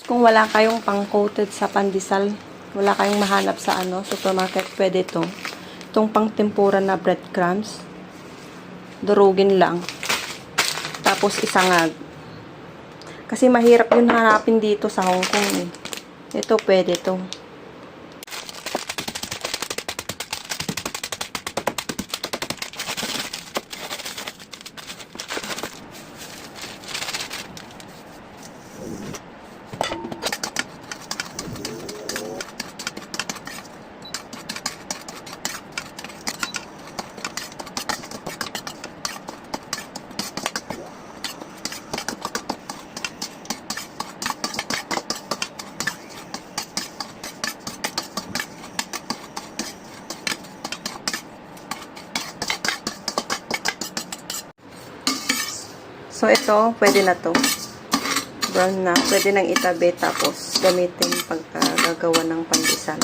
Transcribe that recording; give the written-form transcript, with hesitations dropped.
Kung wala kayong pang-coated sa pandesal, wala kayong mahanap sa supermarket, pwede ito. Itong pang-tempura na breadcrumbs. Durugin lang. Tapos isangag. Kasi mahirap yun hanapin dito sa Hong Kong eh. Ito pwede to. So, ito, pwede na to. Brown na. Pwede nang itabi tapos gamitin pagkagagawa ng pandesal.